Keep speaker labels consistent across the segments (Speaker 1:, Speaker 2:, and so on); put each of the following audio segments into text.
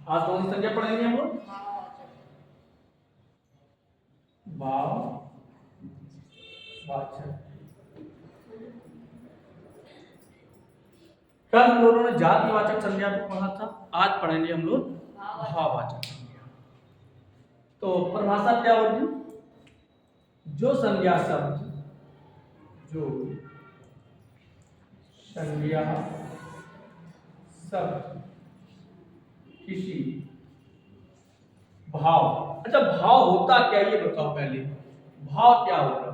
Speaker 1: आज कौन सी संज्ञा पढ़ेंगे हम लोग? भाववाचक। कल हम लोगों ने जातिवाचक संज्ञा को पढ़ा था, आज पढ़ेंगे हम लोग भाववाचक संज्ञा। तो परिभाषा क्या होगी? जो संज्ञा शब्द किसी भाव, अच्छा भाव होता क्या ये बताओ पहले, भाव क्या होगा?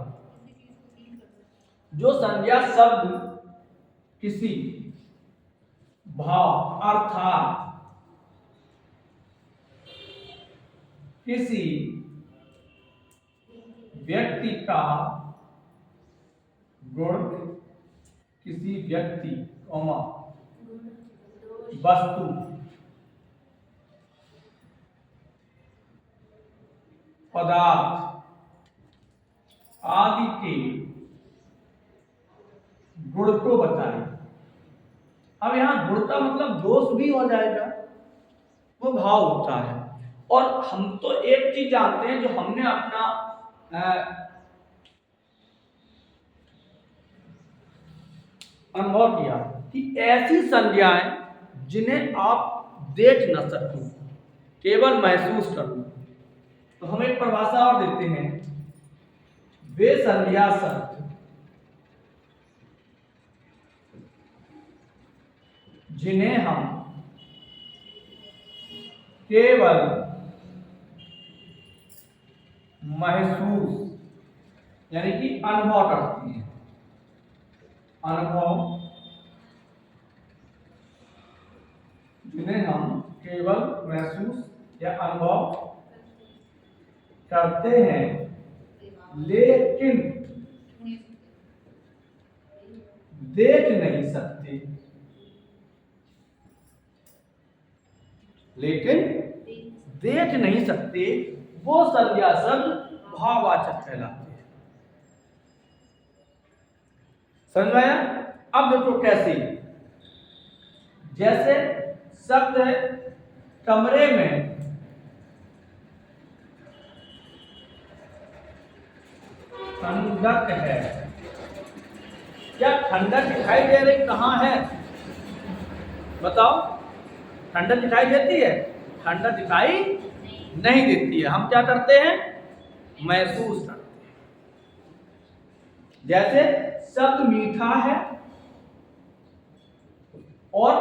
Speaker 1: जो संज्ञा शब्द किसी भाव अर्थात किसी व्यक्ति का गुण, किसी व्यक्ति वस्तु पदार्थ आदि के गुण को बताए। अब यहां गुण का मतलब दोष भी हो जाएगा, वो भाव होता है। और हम तो एक चीज जानते हैं जो हमने अपना अनुभव किया कि ऐसी संज्ञाएं जिन्हें आप देख न सको, केवल महसूस करो। तो हम एक परिभाषा और देते हैं, वे संज्ञा शब्द जिन्हें हम केवल महसूस यानी कि अनुभव करते हैं, जिन्हें हम केवल महसूस या अनुभव करते हैं, लेकिन देख नहीं सकते, वो संज्ञा शब्द भाववाचक कहलाते हैं। समझ आया? अब देखो कैसे, जैसे शब्द है कमरे में ठंडक है। क्या ठंडक दिखाई दे रही कहां है? बताओ, ठंडक दिखाई देती है? ठंडक दिखाई नहीं देती है। हम क्या करते हैं? महसूस करते हैं। जैसे शब्द मीठा है और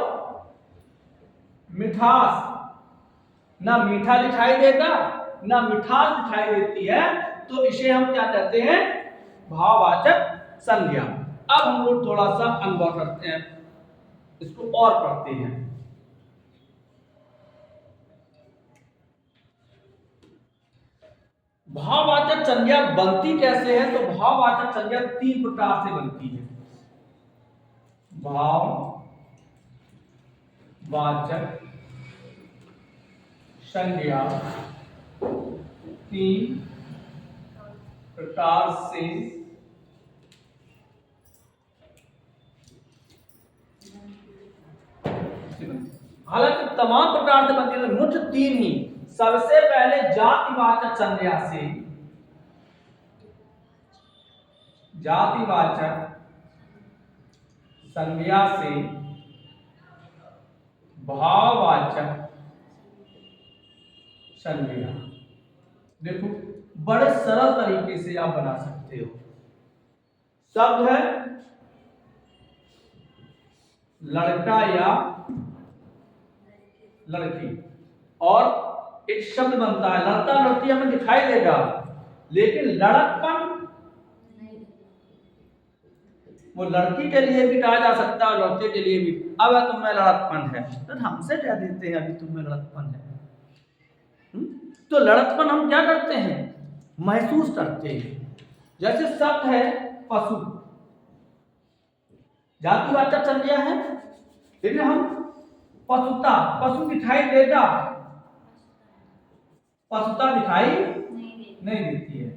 Speaker 1: मिठास, ना मीठा दिखाई देगा ना मिठास दिखाई देती है, तो इसे हम क्या कहते हैं? भाववाचक संज्ञा। अब हम लोग थोड़ा सा अनुभव करते हैं, इसको और पढ़ते हैं। भाववाचक संज्ञा बनती कैसे है? तो भाववाचक संज्ञा 3 प्रकार से बनती है। भाववाचक संज्ञा 3 प्रकार से हालांकि तमाम प्रकार से बनती है, मुख्य 3 ही। सबसे पहले जातिवाचक संज्ञा से, भाववाचक संज्ञा। देखो बड़े सरल तरीके से आप बना सकते हो। शब्द है लड़का या लड़की, और एक शब्द बनता है, लड़का लड़की हमें दिखाई देगा, लेकिन लड़कपन वो लड़की के लिए भी कहा जा सकता है और लड़के के लिए भी। अब तुम्हें लड़कपन है, तो हमसे कह देते हैं अभी तुम्हें लड़कपन है। तो लड़कपन हम क्या करते हैं? महसूस करते हैं। जैसे शब्द है पशु, जातिवाचक संज्ञा है, लेकिन हम पशुता, पशु दिखाई देगा, पशुता दिखाई नहीं देती है।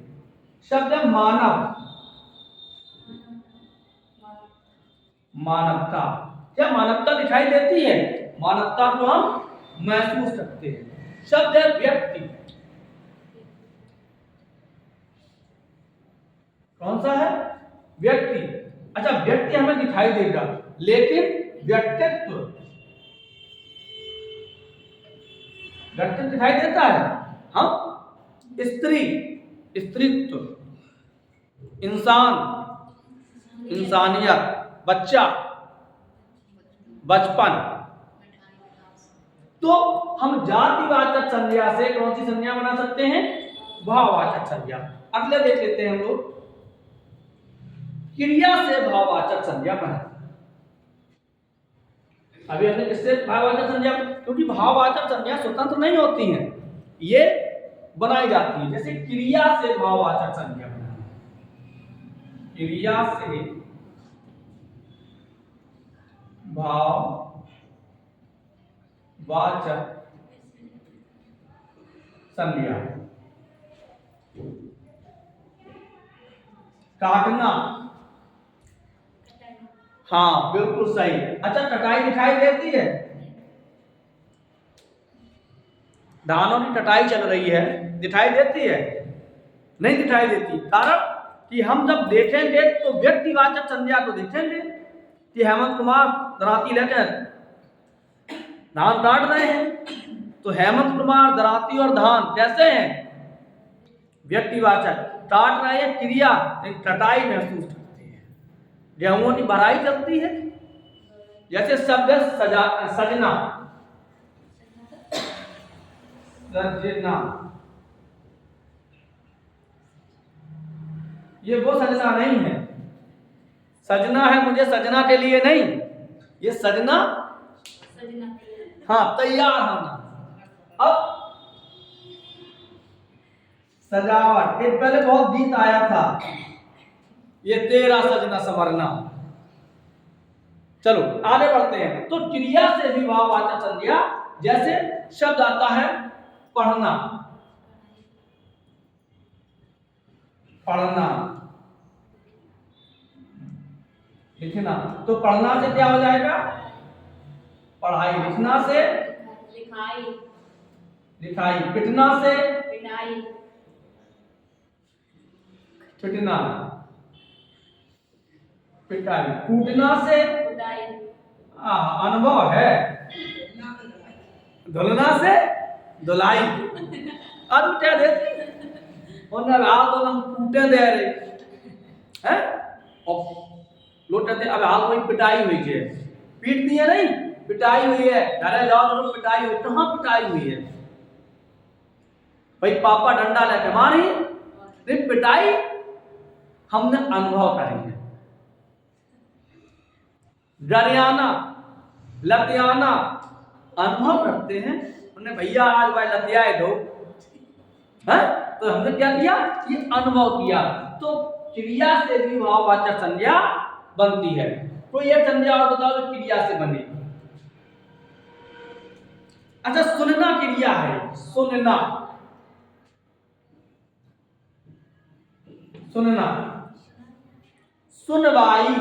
Speaker 1: शब्द है मानव, मानवता, क्या मानवता दिखाई देती है? मानवता को हम महसूस करते हैं। शब्द है व्यक्ति। कौन सा है? व्यक्ति। अच्छा, व्यक्ति हमें दिखाई देगा, लेकिन व्यक्तित्व दिखाई देता है। हम स्त्री, स्त्रीत्व, इंसान, इंसानियत, बच्चा, बचपन। तो हम जातिवाचक संज्ञा से कौन सी संज्ञा बना सकते हैं? भाववाचक संज्ञा। अगले देख लेते हैं हम लोग, क्रिया से भाववाचक संज्ञा बना। अभी हमने किससे भाववाचक संज्ञा? क्योंकि भाववाचक संज्ञा स्वतंत्र नहीं होती हैं, ये बनाई जाती है। जैसे क्रिया से भाववाचक संज्ञा बनाना, क्रिया से भाववाचक संज्ञा। काटना, हाँ बिल्कुल सही। अच्छा, कटाई दिखाई देती है? धानों की कटाई चल रही है, दिखाई देती है? नहीं दिखाई देती। कारण कि हम जब देखेंगे तो व्यक्तिवाचक संज्ञा तो देखेंगे कि हेमंत कुमार दराती लेकर धान काट रहे हैं, तो हेमंत कुमार दराती और धान कैसे हैं? व्यक्तिवाचक। काट रहे हैं क्रिया, कटाई महसूस करते हैं। गेहूं की भराई चलती है। जैसे शब्द सजना, सजना, ये वो सजना नहीं है। सजना है मुझे सजना के लिए नहीं, ये सजना हाँ तैयार होना। अब सजावट, एक पहले बहुत गीत आया था, ये तेरा सजना संवरना। चलो आगे बढ़ते हैं। तो क्रिया से भी भाववाचक संज्ञा, जैसे शब्द आता है पढ़ना, पढ़ना, लिखना। तो पढ़ना से क्या हो जाएगा? पढ़ाई। लिखना से लिखाई, लिखाई। पिटना से पिटाई, पिटना, पिटाई। कूटना से कुटाई, अनुभव है। धुलना से धुलाई। अब क्या देती हाल तो हम कूटे दे रहे हैं, लोटे अब हाल कोई पिटाई हुई है, पीट दिए नहीं, पिटाई हुई है। घरे जाओ तो पिटाई हुई, कहाँ पिटाई हुई है भाई? पापा डंडा लेके मारी, लेकिन पिटाई हमने अनुभव करी है। गरियाना, लतियाना, अनुभव करते हैं उन्हें, भैया आज भाई लतियाए दो, है? तो हमने क्या किया? ये अनुभव किया। तो क्रिया से भी भाववाचक संज्ञा बनती है। कोई एक संज्ञा और बताओ जो क्रिया से बने। अच्छा, सुनना क्रिया है। सुनना, सुनना, सुनवाई,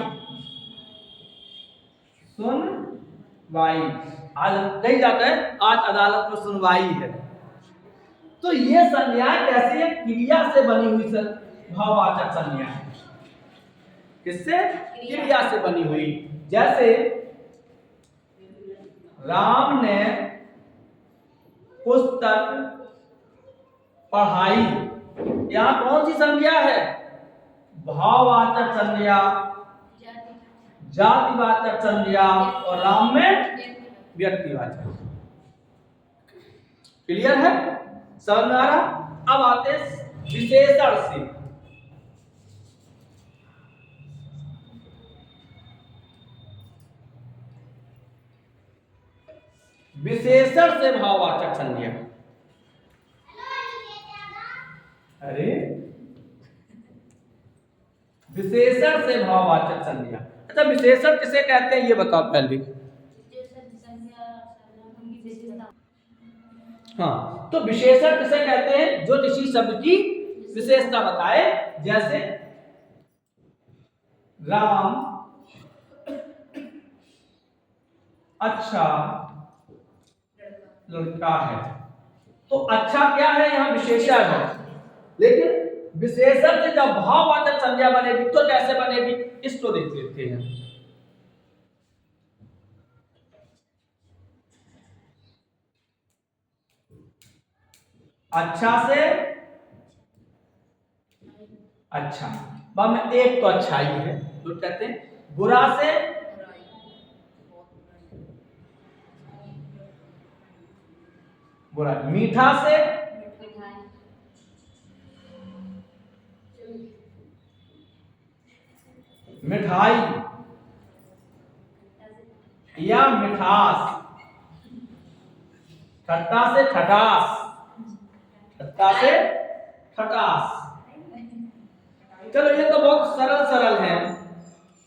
Speaker 1: सुनवाई। आज नहीं जाता है, आज अदालत में सुनवाई है। तो ये संज्ञा कैसी है? क्रिया से बनी हुई भाववाचक संज्ञा। किससे? क्रिया से बनी हुई। जैसे राम ने पुस्तक पढ़ाई, यहां कौन सी संज्ञा है? भाववाचक संज्ञा, जातिवाचक संज्ञा, और राम में व्यक्तिवाचक। क्लियर है? समझ में आ रहा? अब आते विशेषण से। विशेषण से भाववाचक संज्ञा। अरे विशेषण से भाववाचक संज्ञा। अच्छा, विशेषण किसे कहते हैं ये बताओ पहले। हाँ, तो विशेषण किसे कहते हैं? जो किसी शब्द की विशेषता बताए। जैसे राम अच्छा लड़का है। तो अच्छा क्या है, यहाँ विशेषण है, लेकिन विशेषण से जब भाववाचक संज्ञा बनेगी तो कैसे बनेगी, इसको देख लेते हैं। अच्छा से अच्छा, में एक तो अच्छाई है, तो कहते हैं बुरा से बुरा, मीठा से मिठाई या मिठास, खट्टा से खटास, खट्टा से खटास। चलो ये तो बहुत सरल सरल है,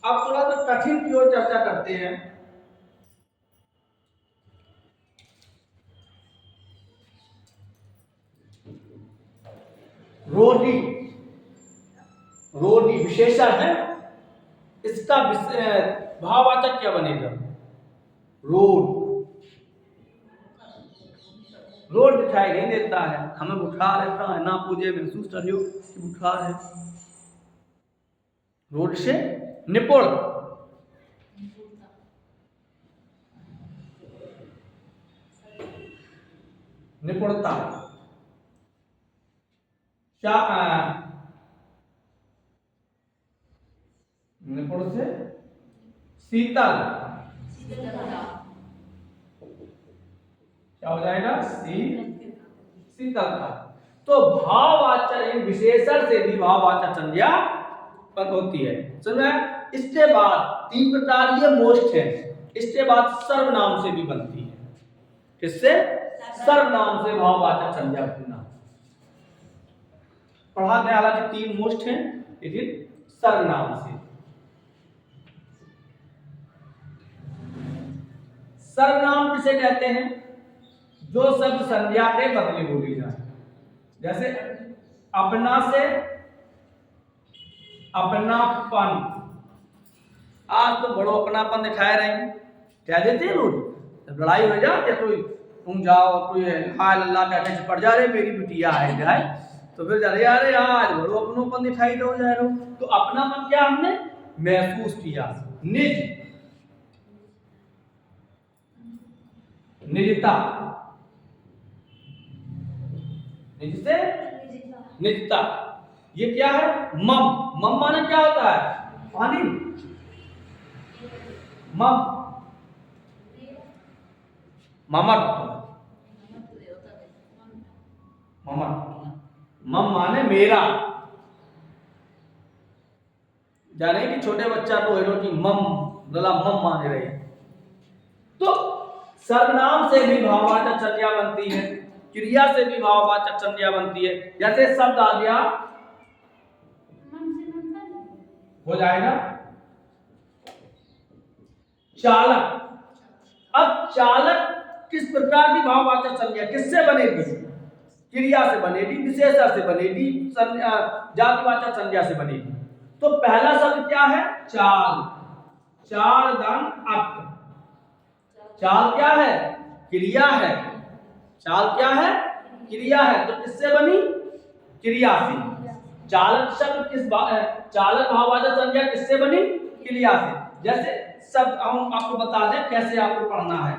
Speaker 1: अब थोड़ा सा कठिन की ओर चर्चा करते हैं। रोटी, रोटी विशेषण है, इसका भाववाचक क्या बनेगा, रोड। रोड दिखाई नहीं देता है, हमें बुखार रहता है ना, मुझे महसूस करियो कि बुखार है। रोड से निपुण, निपुणता, क्या निपुण से शीतल, क्या हो जाएगा, शीतलता। तो भाववाचक विशेषण से भी भाववाचक संज्ञा पर होती है। समझ, इसके बाद तीन प्रकार ये मोस्ट है, इसके बाद सर्वनाम से भी बनती है। किससे, सर्वनाम से भाववाचक संज्ञा बनना। पढ़ा गया, हालांकि तीन मोस्ट हैं, लेकिन सर्वनाम से। सर्वनाम किसे कहते हैं, जो शब्द संज्ञा के बदले बोली जाए। जैसे अपना से अपनापन, आज तो बड़ो अपनापन दिखाए रहे हैं, क्या देते हैं रोज, जब लड़ाई हो जाए कोई, तुम जाओ, कोई हाय अल्लाह कहते हैं पड़ जा रहे मेरी बिटिया है जाए, तो फिर जा रहे आज बड़ो अपनोपन दिखाई दो जा रहे हो। तो अपनापन क्या हमने महसूस किया, निज, निजता, निज से निजता। ये क्या है, मम, मम माने क्या होता है, पानी, मम, ममत्व, ममत्व, मम माने मेरा। जाने कि छोटे बच्चा तो हेरो की मम गला मम माने रहे। तो सर्वनाम से भी भाववाचक संज्ञा बनती है, क्रिया से भी भाववाचक संज्ञा बनती है। जैसे शब्द आ गया, हो जाएगा चालक। अब चालक किस प्रकार की भाववाचक संज्ञा, किससे बनेगी, क्रिया से बनेगी, विशेषण से बनेगी, जातिवाचक संज्ञा से बनेगी। तो पहला शब्द क्या है, चाल, चाल दान अप। चाल क्या है, क्रिया है, चाल क्या है, क्रिया है, तो किससे बनी, क्रिया से। चालक शब्द किस चालक भाववाचक संज्ञा किससे बनी, क्रिया से। जैसे शब्द हम आपको बता दें कैसे आपको पढ़ना है।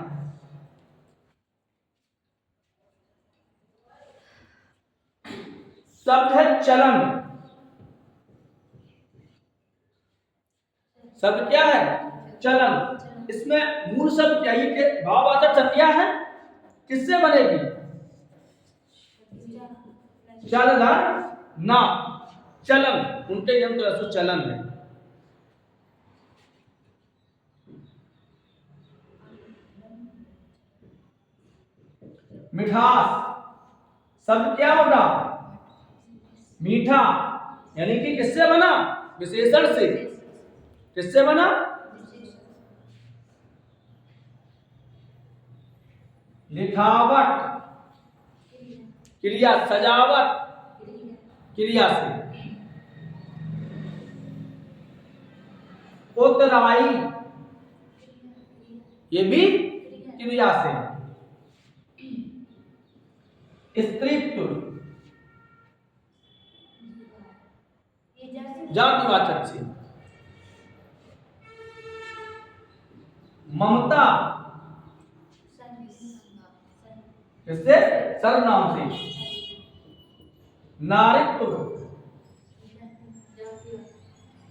Speaker 1: शब्द है चलन, शब्द क्या है, चलन। इसमें मूल शब्द क्या है, कि भाववाचक संज्ञा है, किससे बनेगी, चलन ना, चलन, उनके जन्म तो चलन है। मिठास, शब्द क्या होगा, मीठा, यानी कि किससे बना, विशेषण से। किससे बना, लिखावट, क्रिया, सजावट, क्रिया से। उतराई, ये भी क्रिया से। स्त्रीत्व जातिवाचक से, ममता किससे? सर्वनाम से, नारीत्व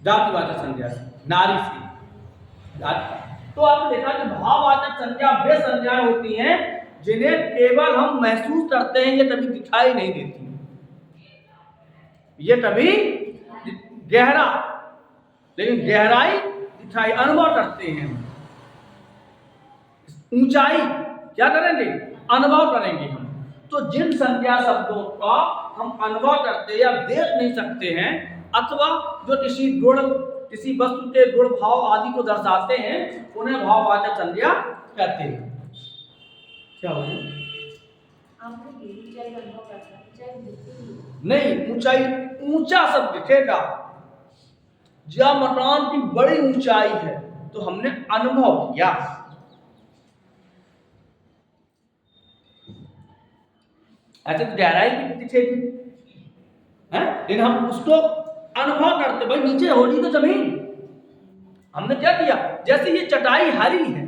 Speaker 1: जातिवाचक संज्ञा से, नारी से। तो आपने देखा कि भाववाचक संज्ञा वे संज्ञाएं होती हैं जिन्हें केवल हम महसूस करते हैं, ये कभी दिखाई नहीं देती, ये कभी गहरा, लेकिन गहराई दिखाई अनुभव करते हैं। ऊंचाई क्या करेंगे? अनुभव करेंगे हम। तो जिन संज्ञा शब्दों का हम अनुभव करते या देख नहीं सकते हैं, अथवा जो किसी गुण, किसी वस्तु के गुण भाव आदि को दर्शाते हैं, उन्हें भाववाचक संज्ञा कहते हैं। क्या हो गया? नहीं, ऊंचाई, ऊंचा शब्द दिखेगा, जहाँ मकान की बड़ी ऊंचाई है तो हमने अनुभव किया। ऐसे तो गहराई भी दिखेगी है, लेकिन हम उसको अनुभव करते, भाई नीचे होगी तो जमीन। हमने क्या किया? जैसे ये चटाई हरी है,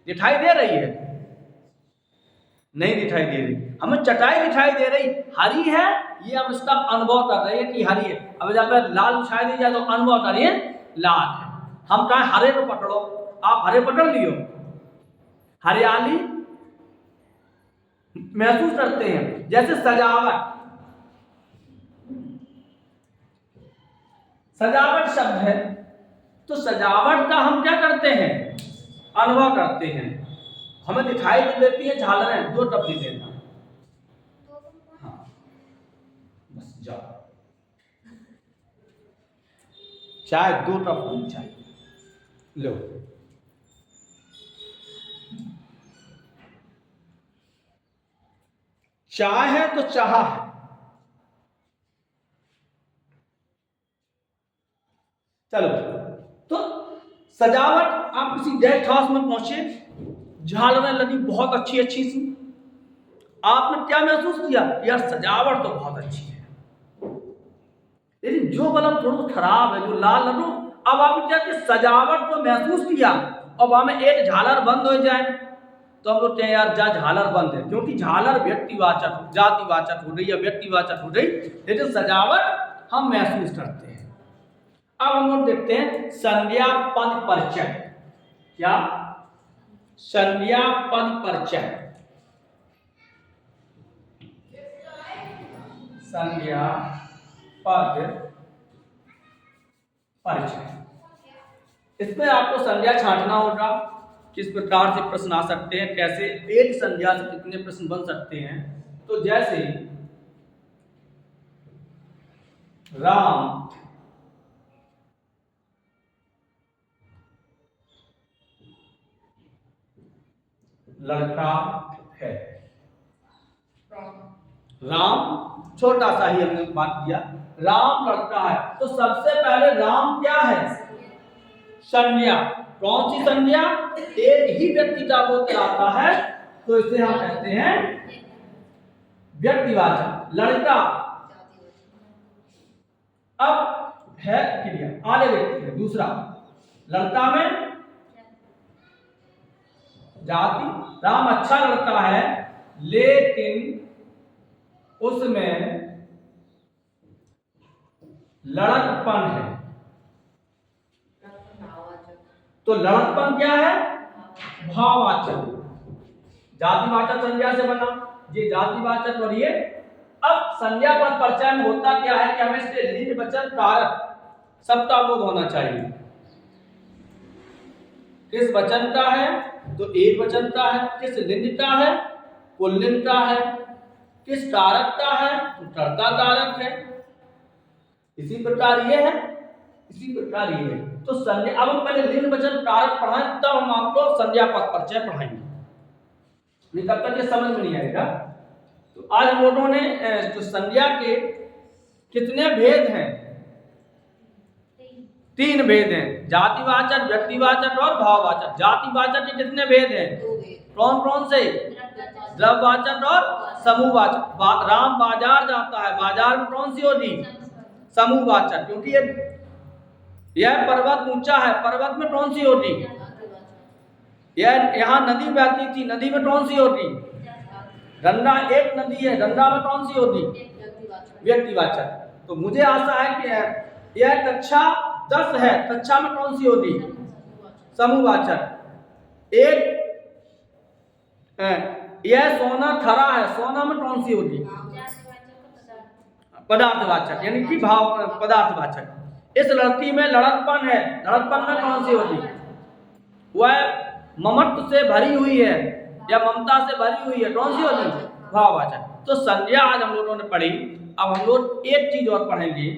Speaker 1: दिखाई दे रही है? नहीं दिखाई दे रही, हमें चटाई दिखाई दे रही, हरी है, ये हम इसका अनुभव कर रहे हैं कि हरी है। अब जब लाल दिखाई दी जाए तो अनुभव करिए लाल है। हम कहें हरे को पकड़ो, आप हरे पकड़ लियो, हरियाली महसूस करते हैं। जैसे सजावट, सजावट शब्द है, तो सजावट का हम क्या करते हैं? अनुभव करते हैं। हमें दिखाई दे देती है झालरें, दो टपली देना, हाँ बस जाओ, चाय दो टपली चाहिए, लो। चाय है तो चाह है, चलो। तो सजावट, आप किसी गेस्ट हाउस में पहुंचे, झालरें लगी बहुत अच्छी अच्छी सी, आपने क्या महसूस किया? यार सजावट तो बहुत अच्छी है, लेकिन जो बल्ब थोड़ा खराब है, जो लाल लगो, अब आपने क्या किया? सजावट को महसूस किया। अब हमें एक झालर बंद हो जाए तो हम लोग कहें यार जा झालर बंद है, क्योंकि झालर व्यक्तिवाचक, जातिवाचक हो गई या व्यक्तिवाचक हो गई, लेकिन सजावट हम महसूस करते हैं। अब हम लोग देखते हैं संज्ञा पद परिचय। क्या? संज्ञा पद परिचय। संज्ञा पद परिचय, इसमें आपको संज्ञा छांटना होगा, किस प्रकार से प्रश्न आ सकते हैं, कैसे एक संज्ञा से कितने प्रश्न बन सकते हैं। तो जैसे राम लड़का है, राम छोटा सा ही हमने बात किया, राम लड़का है, तो सबसे पहले राम क्या है? संज्ञा। कौन सी संज्ञा? एक ही व्यक्ति का वो आता है, तो इसे हम कहते हैं व्यक्तिवाचक। लड़का अब है क्रिया, आगे देखते हैं दूसरा। लड़का में जाति, राम अच्छा लड़का है, लेकिन उसमें लड़कपन है। तो लड़कपन क्या है? भाववाचक। जातिवाचक संज्ञा से बना, ये जातिवाचक, और ये अब संज्ञा पद परिचय में होता क्या है कि हमें इसके लिंग वचन कारक सबका बोध होना चाहिए। किस वचन का है? तो एक वचन का है। किस लिंग का है? पुल्लिंग का है। किस कारक का है? तो कर्ता कारक है। इसी प्रकार ये है, इसी प्रकार ये है। तो संज्ञा, अब हम पहले लिंग वचन कारक पढ़ाएं, तब हम आपको संज्ञा पद परिचय पढ़ाएंगे, नहीं तब तक ये समझ में नहीं आएगा। तो आज हम लोगों ने जो संज्ञा के कितने भेद हैं? 3 भेद हैं, जातिवाचक, व्यक्तिवाचक और भाववाचक। जातिवाचक के कितने भेद हैं? कौन कौन से? द्रव्यवाचक और समूहवाचक। राम बाजार जाता है, बाजार में कौन सी होगी? समूहवाचक, क्योंकि यह पर्वत ऊंचा है, पर्वत में कौन सी होगी? यह यहाँ नदी बहती थी, नदी में कौन सी होगी? गंगा एक नदी है, गंगा में कौन सी होगी? व्यक्तिवाचक। तो मुझे आशा है कि यह कक्षा 10 है, कक्षा में कौन सी होगी? समूहवाचक। एक यह सोना खरा है, सोना में कौन सी होगी? पदार्थवाचक, यानी कि भाव पदार्थवाचक। इस लड़की में लड़कपन है, लड़कपन में कौन सी होगी? वह ममत्व से भरी हुई है या ममता से भरी हुई है, कौन सी होगी? भाववाचक। तो संज्ञा आज हम लोगों ने पढ़ी। अब हम लोग एक चीज और पढ़ेंगे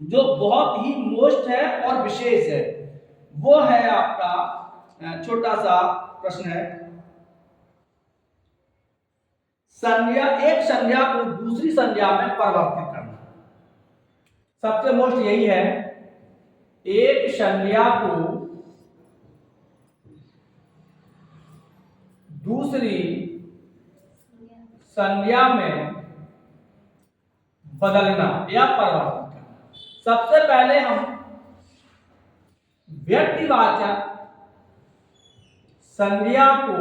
Speaker 1: जो बहुत ही मोस्ट है और विशेष है, वो है आपका छोटा सा प्रश्न है, संज्ञा, एक संज्ञा को दूसरी संज्ञा में परिवर्तित करना। सबसे मोस्ट यही है, एक संज्ञा को दूसरी संज्ञा में बदलना या परिवर्तित करना। सबसे पहले हम व्यक्तिवाचक संज्ञा को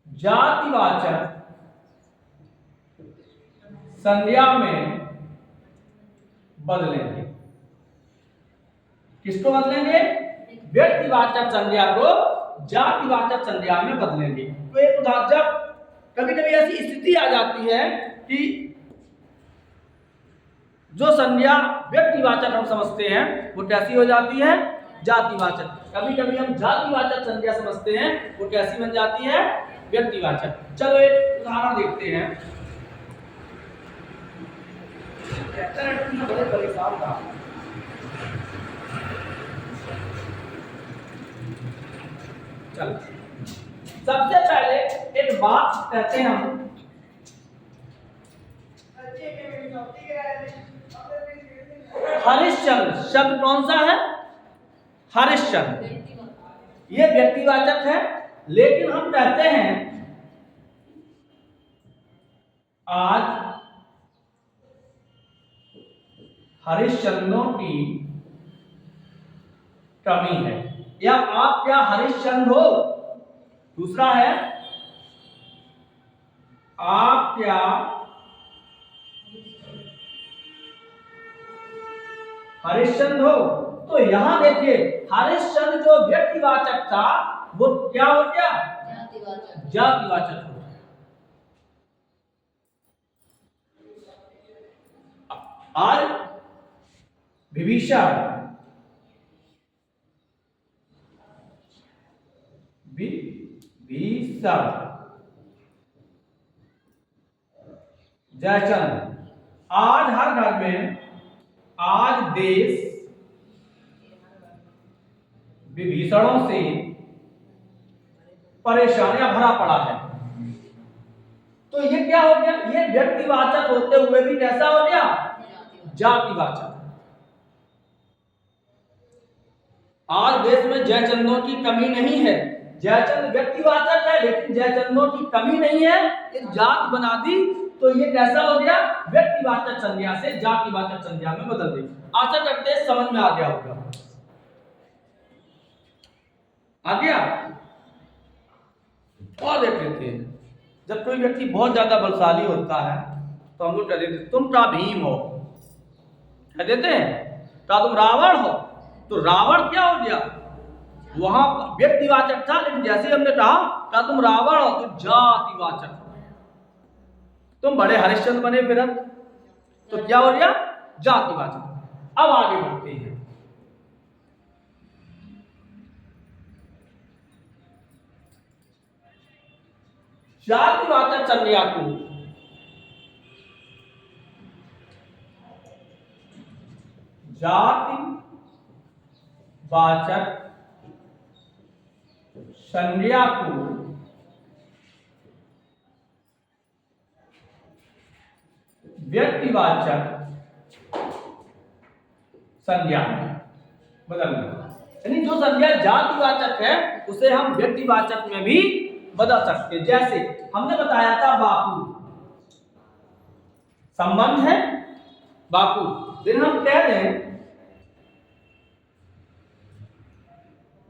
Speaker 1: जातिवाचक संज्ञा में बदलेंगे। किसको बदलेंगे? व्यक्तिवाचक संज्ञा को जातिवाचक संज्ञा में बदलेंगे। तो एक उदाहरण, जब कभी कभी ऐसी स्थिति आ जाती है कि जो संज्ञा व्यक्तिवाचक हम समझते हैं वो कैसी हो जाती है? जातिवाचक। कभी कभी हम जातिवाचक संज्ञा समझते हैं, वो कैसी बन जाती है? व्यक्तिवाचक। चलो एक उदाहरण देखते हैं। बड़े परेशान था। चलो सबसे पहले एक बात कहते हैं हम, हरिश्चंद्र शब्द कौन सा है? हरिश्चंद्र। ये व्यक्तिवाचक है, लेकिन हम कहते हैं आज हरिश्चंद्रों की कमी है, या आप क्या हरिश्चंद्र हो? दूसरा है, आप क्या हरिश्चंद्र हो? तो यहां देखिए, हरिश्चंद्र जो व्यक्तिवाचक था वो क्या हो गया? जातिवाचक हो गया। आज विभीषण जयचंद, आज हर घर में, आज देश विभीषणों से परेशानियां भरा पड़ा है। तो ये क्या हो गया? ये व्यक्तिवाचक होते हुए भी कैसा हो गया? जातिवाचक। आज देश में जयचंदों की कमी नहीं है। जयचंद व्यक्तिवाचक है, लेकिन जयचंदों की कमी नहीं है, एक जात बना दी, तो ये कैसा हो गया? व्यक्तिवाचक संज्ञा से जातिवाचक संज्ञा में बदल दी। आशा करते हैं समझ में आ गया होगा। आ गया? और देख लेते हैं, जब कोई व्यक्ति बहुत ज्यादा बलशाली होता है तो हम लोग कह देते तुम का भीम हो, कह देते हैं का तुम रावण हो। तो रावण क्या हो गया? वहां व्यक्तिवाचक था, लेकिन जैसे हमने कहा का तुम रावण हो तो जातिवाचक हो गया। तुम बड़े हरिश्चंद्र बने फिर, तो क्या हो गया? जातिवाचक। अब आगे बढ़ते हैं। जातिवाचक संज्ञा को जातिवाचक संज्ञा को व्यक्तिवाचक संज्ञा में बदलना, यानी जो संज्ञा जातिवाचक है उसे हम व्यक्तिवाचक में भी बदल सकते हैं। जैसे हमने बताया था बापू, संबंध है बापू, फिर हम कह दें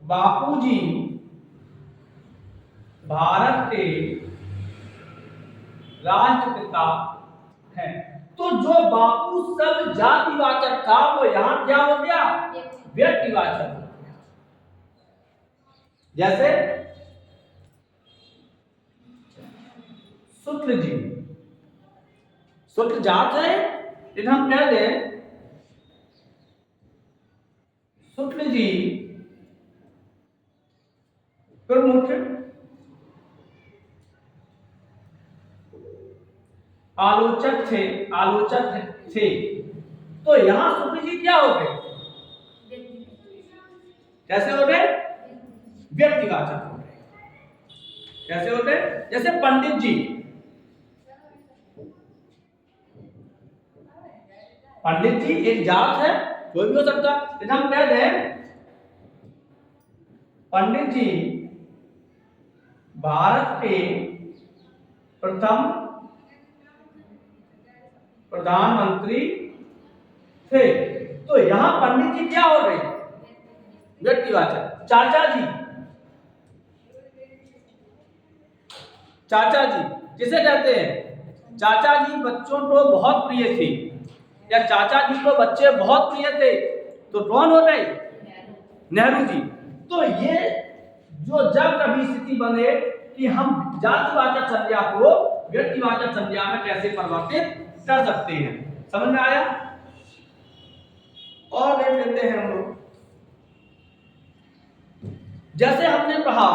Speaker 1: बापूजी भारत के राष्ट्रपिता है। तो जो बापू शब्द जातिवाचक था वो यहां क्या हो गया, व्यक्तिवाचक हो गया। जैसे शुक्ल जी, शुक्ल जात है, लेकिन हम कह दें शुक्ल जी प्रमुख आलोचक थे। तो यहां शुक्ल जी क्या हो गए, कैसे हो गए, व्यक्तिवाचक हो गए। कैसे हो गए, जैसे पंडित जी, पंडित जी एक जात है, कोई भी हो सकता है, लेकिन हम कह दें पंडित जी भारत के प्रथम प्रधानमंत्री थे। तो यहां पंडित जी क्या हो गए, व्यक्तिवाचक। चाचा जी, चाचा जी किसे कहते हैं, चाचा जी बच्चों को बहुत प्रिय थे, या चाचा जी को बच्चे बहुत प्रिय थे, तो कौन हो गए, नेहरू जी। तो ये जो जब कभी स्थिति बने कि हम जातिवाचक संज्ञा को व्यक्तिवाचक संज्ञा में कैसे परिवर्तित कर सकते हैं, समझ में आया। और देख लेते हैं हम लोग, जैसे हमने कहा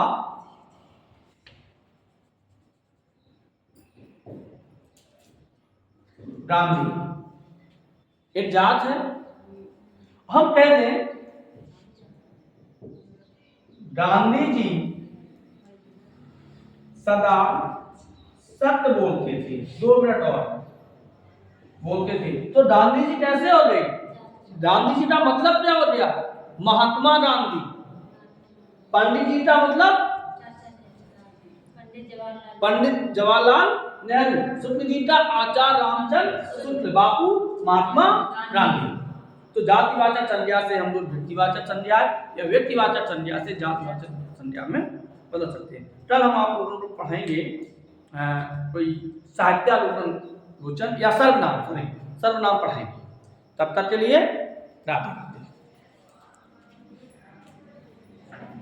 Speaker 1: गांधी एक जात है, हम कह दें गांधी जी सदा सत्य बोलते थे। 2 मिनट और बोलते थे, तो गांधी जी कैसे हो गए, गांधी जी का मतलब क्या हो गया, महात्मा गांधी। पंडित जी का मतलब पंडित जवाहरलाल नेहरू। शुक्ल जी का आचार्य रामचंद्र शुक्ल, बापू महात्मा गांधी। तो जातिवाचक संज्ञा से हम लोग व्यक्तिवाचक संज्ञा या व्यक्तिवाचक संज्ञा से जातिवाचक संज्ञा में बदल सकते हैं। कल हम आप लोगों को पढ़ाएंगे कोई साहित्यालोचन या सर्वनाम पढ़ाएंगे। तब तक के लिए राधे।